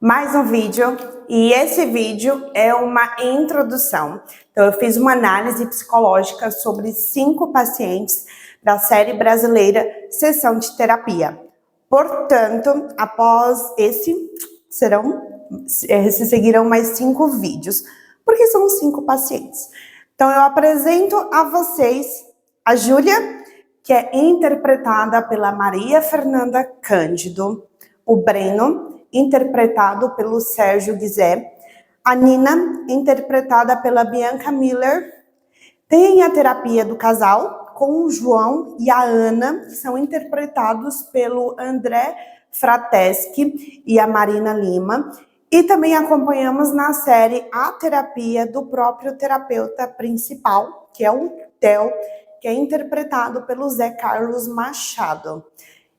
Mais um vídeo, e esse vídeo é uma introdução. Então, eu fiz uma análise psicológica sobre 5 pacientes da série brasileira Sessão de Terapia. Portanto, após esse, se seguirão mais 5 vídeos, porque são 5 pacientes. Então, eu apresento a vocês a Júlia, que é interpretada pela Maria Fernanda Cândido, o Breno, interpretado pelo Sérgio Guizé, a Nina, interpretada pela Bianca Miller. Tem a terapia do casal com o João e a Ana, que são interpretados pelo André Frateschi e a Marina Lima. E também acompanhamos na série a terapia do próprio terapeuta principal, que é o Theo, que é interpretado pelo Zé Carlos Machado.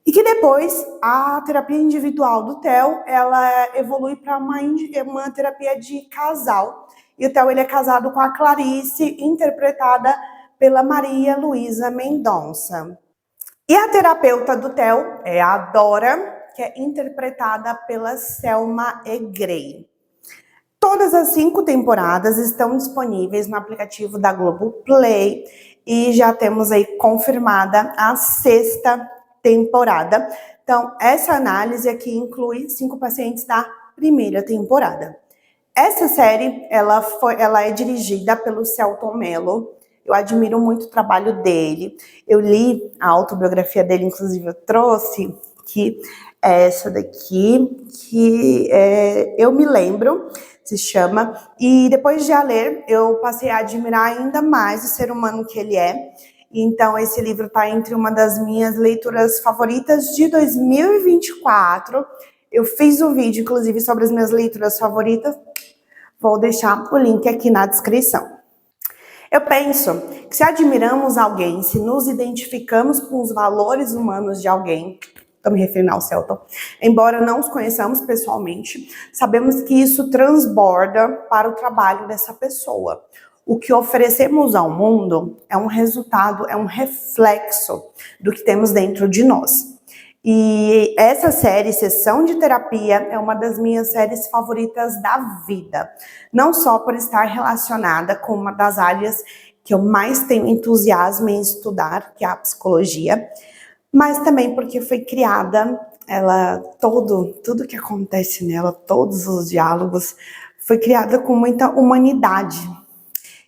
E que depois a terapia individual do Theo, ela evolui para uma terapia de casal. E o Theo, ele é casado com a Clarice, interpretada pela Maria Luísa Mendonça. E a terapeuta do Theo é a Dora, que é interpretada pela Selma Egrey. Todas as 5 temporadas estão disponíveis no aplicativo da Globoplay e já temos aí confirmada a 6ª temporada. Então, essa análise aqui inclui 5 pacientes da primeira temporada. Essa série, ela é dirigida pelo Selton Mello. Eu admiro muito o trabalho dele. Eu li a autobiografia dele, inclusive eu trouxe, que é essa daqui, que eu me lembro, se chama. E depois de a ler, eu passei a admirar ainda mais o ser humano que ele é. Então, esse livro está entre uma das minhas leituras favoritas de 2024. Eu fiz um vídeo, inclusive, sobre as minhas leituras favoritas. Vou deixar o link aqui na descrição. Eu penso que se admiramos alguém, se nos identificamos com os valores humanos de alguém, estou me referindo ao Selton, embora não os conheçamos pessoalmente, sabemos que isso transborda para o trabalho dessa pessoa. O que oferecemos ao mundo é um resultado, é um reflexo do que temos dentro de nós. E essa série, Sessão de Terapia, é uma das minhas séries favoritas da vida. Não só por estar relacionada com uma das áreas que eu mais tenho entusiasmo em estudar, que é a psicologia, mas também porque foi criada, tudo que acontece nela, todos os diálogos, foi criada com muita humanidade.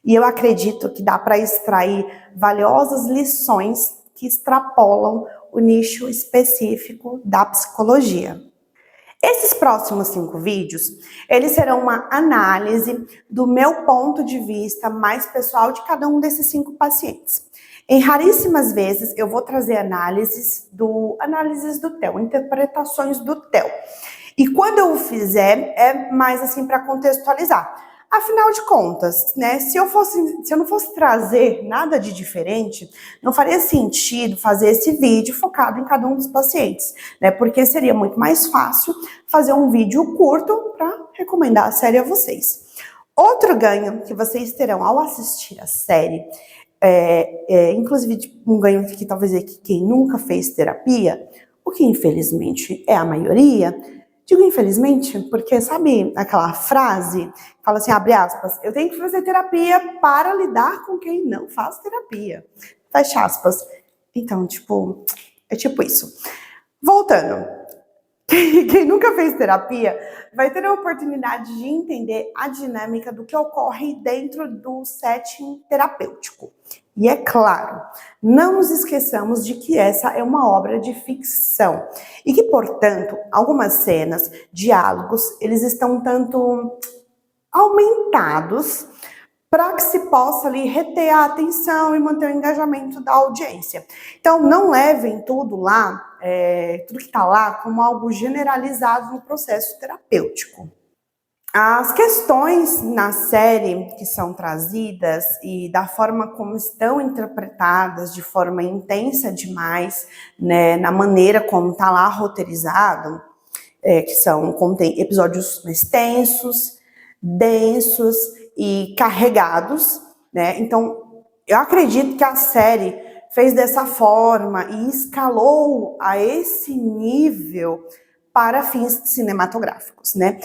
E eu acredito que dá para extrair valiosas lições que extrapolam o nicho específico da psicologia. Esses próximos 5 vídeos, eles serão uma análise do meu ponto de vista mais pessoal de cada um desses 5 pacientes. Em raríssimas vezes, eu vou trazer análises do Theo, interpretações do Theo. E quando eu fizer, é mais assim para contextualizar. Afinal de contas, né, se eu não fosse trazer nada de diferente, não faria sentido fazer esse vídeo focado em cada um dos pacientes, né? Porque seria muito mais fácil fazer um vídeo curto para recomendar a série a vocês. Outro ganho que vocês terão ao assistir a série, inclusive um ganho que talvez é que quem nunca fez terapia, o que infelizmente é a maioria. Digo infelizmente, porque sabe aquela frase que fala assim, abre aspas, eu tenho que fazer terapia para lidar com quem não faz terapia. Fecha aspas. Então, é tipo isso. Voltando. Quem nunca fez terapia vai ter a oportunidade de entender a dinâmica do que ocorre dentro do setting terapêutico. E é claro, não nos esqueçamos de que essa é uma obra de ficção e que, portanto, algumas cenas, diálogos, eles estão tanto aumentados para que se possa ali reter a atenção e manter o engajamento da audiência. Então, não levem tudo que está lá, como algo generalizado no processo terapêutico. As questões na série que são trazidas e da forma como estão interpretadas de forma intensa demais, na maneira como está lá roteirizado, contém episódios mais tensos, densos e carregados, né? Então, eu acredito que a série fez dessa forma e escalou a esse nível para fins cinematográficos, né?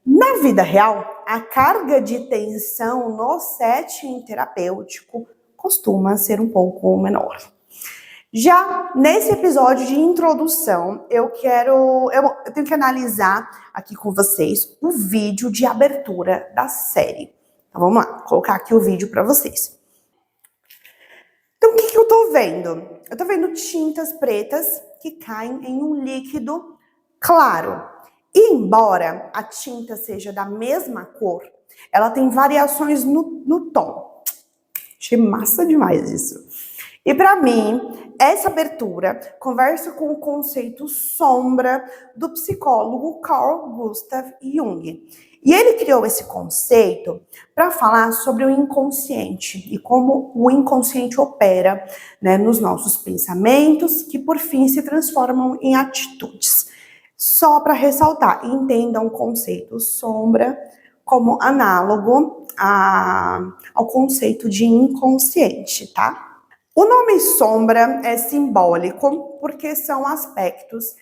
Na vida real, a carga de tensão no setting terapêutico costuma ser um pouco menor. Já nesse episódio de introdução, eu tenho que analisar aqui com vocês o vídeo de abertura da série. Então vamos lá, vou colocar aqui o vídeo para vocês. Então o que eu tô vendo? Eu tô vendo tintas pretas que caem em um líquido claro. E embora a tinta seja da mesma cor, ela tem variações no tom. Achei massa demais isso. E para mim, essa abertura conversa com o conceito sombra do psicólogo Carl Gustav Jung. E ele criou esse conceito para falar sobre o inconsciente e como o inconsciente opera, né, nos nossos pensamentos, que por fim se transformam em atitudes. Só para ressaltar, entendam o conceito sombra como análogo ao conceito de inconsciente, tá? O nome sombra é simbólico porque são aspectos,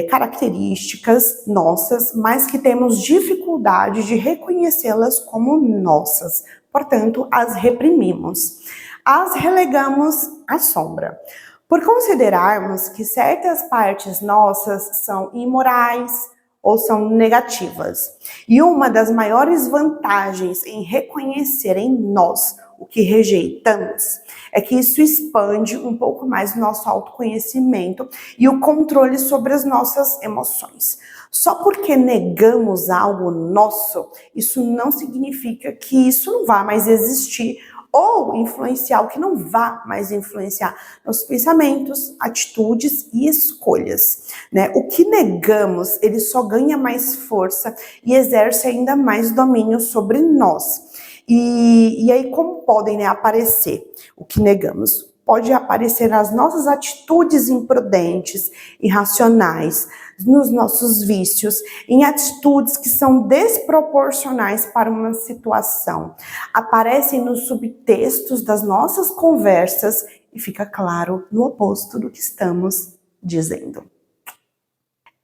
características nossas, mas que temos dificuldade de reconhecê-las como nossas. Portanto, as reprimimos. As relegamos à sombra. Por considerarmos que certas partes nossas são imorais ou são negativas. E uma das maiores vantagens em reconhecer em nós o que rejeitamos é que isso expande um pouco mais o nosso autoconhecimento e o controle sobre as nossas emoções. Só porque negamos algo nosso, isso não significa que isso não vá mais existir ou influenciar o que não vá mais influenciar nossos pensamentos, atitudes e escolhas, né? O que negamos, ele só ganha mais força e exerce ainda mais domínio sobre nós. E aí como podem, né, aparecer o que negamos? Pode aparecer nas nossas atitudes imprudentes, irracionais, nos nossos vícios, em atitudes que são desproporcionais para uma situação. Aparecem nos subtextos das nossas conversas e fica claro no oposto do que estamos dizendo.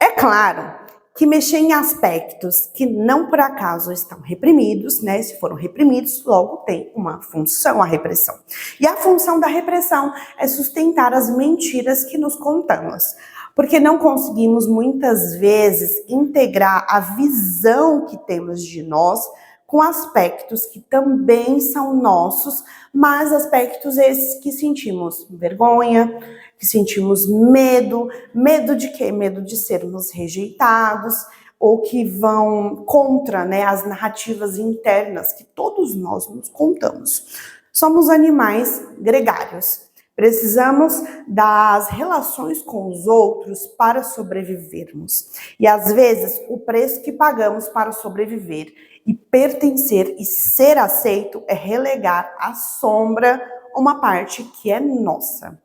É claro que mexer em aspectos que não por acaso estão reprimidos, né? Se foram reprimidos, logo tem uma função a repressão. E a função da repressão é sustentar as mentiras que nos contamos. Porque não conseguimos muitas vezes integrar a visão que temos de nós com aspectos que também são nossos, mas aspectos esses que sentimos vergonha, que sentimos medo. Medo de quê? Medo de sermos rejeitados, ou que vão contra, né, as narrativas internas que todos nós nos contamos. Somos animais gregários. Precisamos das relações com os outros para sobrevivermos. E às vezes o preço que pagamos para sobreviver e pertencer e ser aceito é relegar à sombra uma parte que é nossa.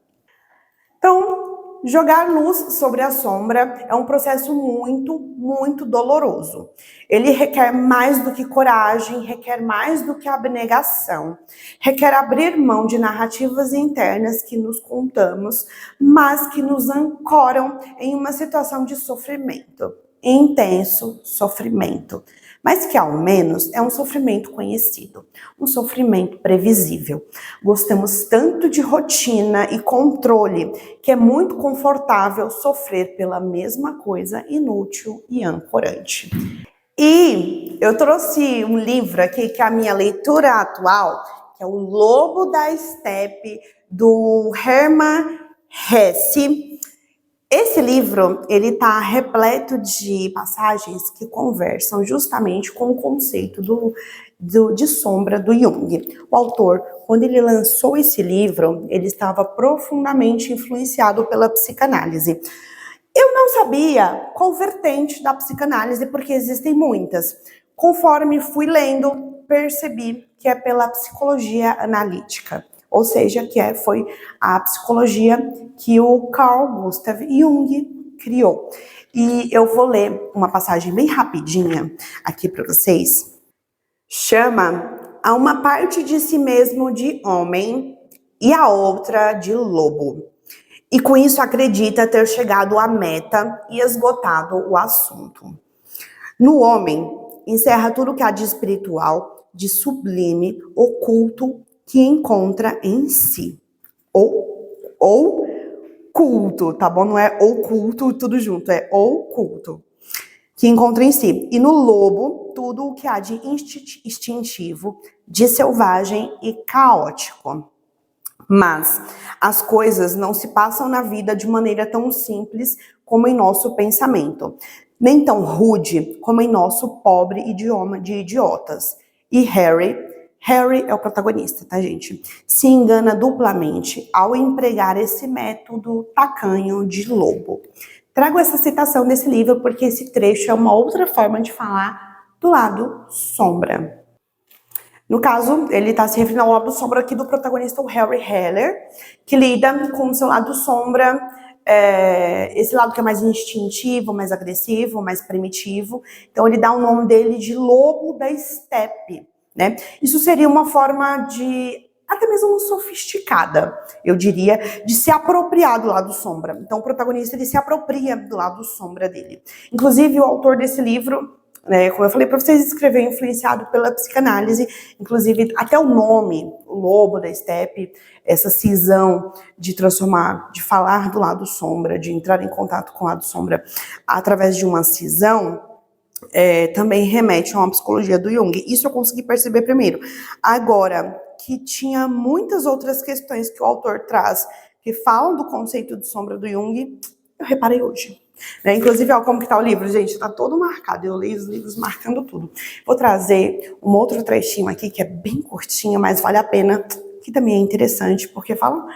Então, jogar luz sobre a sombra é um processo muito, muito doloroso. Ele requer mais do que coragem, requer mais do que abnegação. Requer abrir mão de narrativas internas que nos contamos, mas que nos ancoram em uma situação de sofrimento. Intenso sofrimento. Mas que ao menos é um sofrimento conhecido, um sofrimento previsível. Gostamos tanto de rotina e controle que é muito confortável sofrer pela mesma coisa inútil e ancorante. E eu trouxe um livro aqui que é a minha leitura atual, que é O Lobo da Estepe, do Hermann Hesse. Esse livro, ele está repleto de passagens que conversam justamente com o conceito de sombra do Jung. O autor, quando ele lançou esse livro, ele estava profundamente influenciado pela psicanálise. Eu não sabia qual vertente da psicanálise, porque existem muitas. Conforme fui lendo, percebi que é pela psicologia analítica. Ou seja, foi a psicologia que o Carl Gustav Jung criou. E eu vou ler uma passagem bem rapidinha aqui para vocês. Chama a uma parte de si mesmo de homem e a outra de lobo. e com isso acredita ter chegado à meta e esgotado o assunto. No homem, encerra tudo que há de espiritual, de sublime, oculto, que encontra em si. Ou culto, tá bom? Não é oculto tudo junto, é oculto. Que encontra em si. E no lobo, tudo o que há de instintivo, de selvagem e caótico. Mas as coisas não se passam na vida de maneira tão simples como em nosso pensamento, nem tão rude como em nosso pobre idioma de idiotas. E Harry é o protagonista, tá, gente? Se engana duplamente ao empregar esse método tacanho de lobo. Trago essa citação desse livro porque esse trecho é uma outra forma de falar do lado sombra. No caso, ele está se referindo ao lado sombra aqui do protagonista, o Harry Heller, que lida com o seu lado sombra, esse lado que é mais instintivo, mais agressivo, mais primitivo. Então, ele dá o nome dele de Lobo da Estepe, né? Isso seria uma forma de, até mesmo sofisticada, eu diria, de se apropriar do lado sombra. Então, o protagonista, ele se apropria do lado sombra dele. Inclusive, o autor desse livro, como eu falei para vocês, escreveu influenciado pela psicanálise, inclusive até o nome, o Lobo da Estepe, essa cisão de transformar, de falar do lado sombra, de entrar em contato com o lado sombra através de uma cisão, também remete a uma psicologia do Jung. Isso eu consegui perceber primeiro. Agora, que tinha muitas outras questões que o autor traz, que falam do conceito de sombra do Jung, eu reparei hoje. Inclusive, ó, como que tá o livro, gente? Tá todo marcado, eu leio os livros marcando tudo. Vou trazer um outro trechinho aqui, que é bem curtinho, mas vale a pena, que também é interessante, porque fala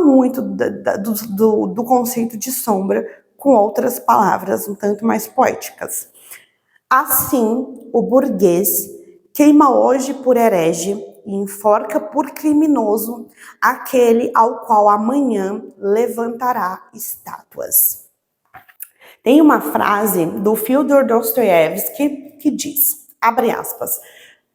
muito do conceito de sombra, com outras palavras um tanto mais poéticas. Assim, o burguês queima hoje por herege e enforca por criminoso aquele ao qual amanhã levantará estátuas. Tem uma frase do Fyodor Dostoiévski que diz, abre aspas,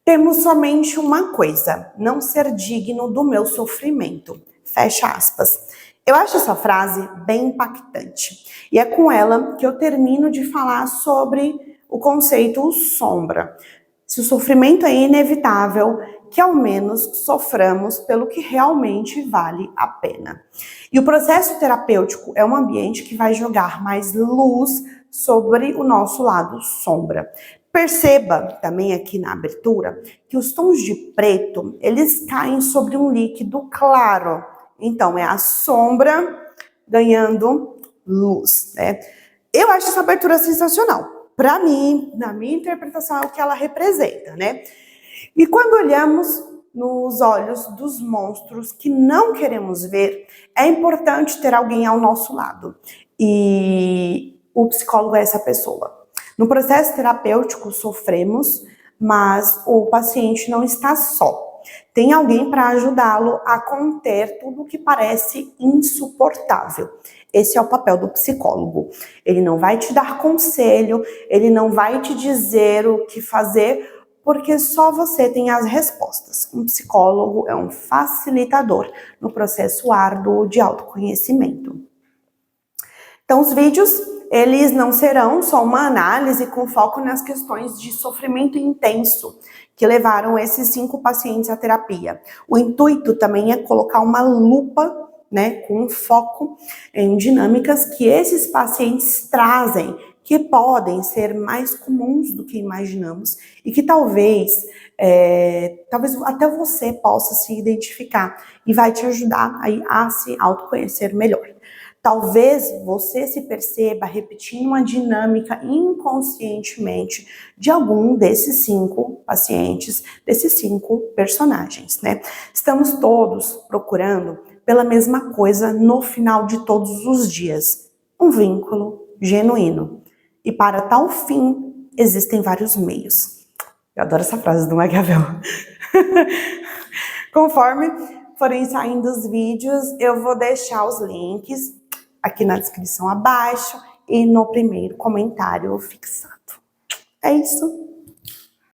temos somente uma coisa, não ser digno do meu sofrimento, fecha aspas. Eu acho essa frase bem impactante e é com ela que eu termino de falar sobre o conceito sombra. Se o sofrimento é inevitável, que ao menos soframos pelo que realmente vale a pena. E o processo terapêutico é um ambiente que vai jogar mais luz sobre o nosso lado sombra. Perceba também aqui na abertura que os tons de preto, eles caem sobre um líquido claro. Então, é a sombra ganhando luz, né? Eu acho essa abertura sensacional. Para mim, na minha interpretação, é o que ela representa, né? E quando olhamos nos olhos dos monstros que não queremos ver, é importante ter alguém ao nosso lado. E o psicólogo é essa pessoa. No processo terapêutico, sofremos, mas o paciente não está só. Tem alguém para ajudá-lo a conter tudo que parece insuportável. Esse é o papel do psicólogo. Ele não vai te dar conselho, ele não vai te dizer o que fazer, porque só você tem as respostas. Um psicólogo é um facilitador no processo árduo de autoconhecimento. Então, os vídeos, eles não serão só uma análise com foco nas questões de sofrimento intenso que levaram esses 5 pacientes à terapia. O intuito também é colocar uma lupa, né, com foco em dinâmicas que esses pacientes trazem, que podem ser mais comuns do que imaginamos e que talvez até você possa se identificar e vai te ajudar aí a se autoconhecer melhor. Talvez você se perceba repetindo uma dinâmica inconscientemente de algum desses 5 pacientes, desses 5 personagens, né? Estamos todos procurando pela mesma coisa no final de todos os dias, um vínculo genuíno. E para tal fim, existem vários meios. Eu adoro essa frase do Maquiavel. Conforme forem saindo os vídeos, eu vou deixar os links aqui na descrição abaixo e no primeiro comentário fixado. É isso.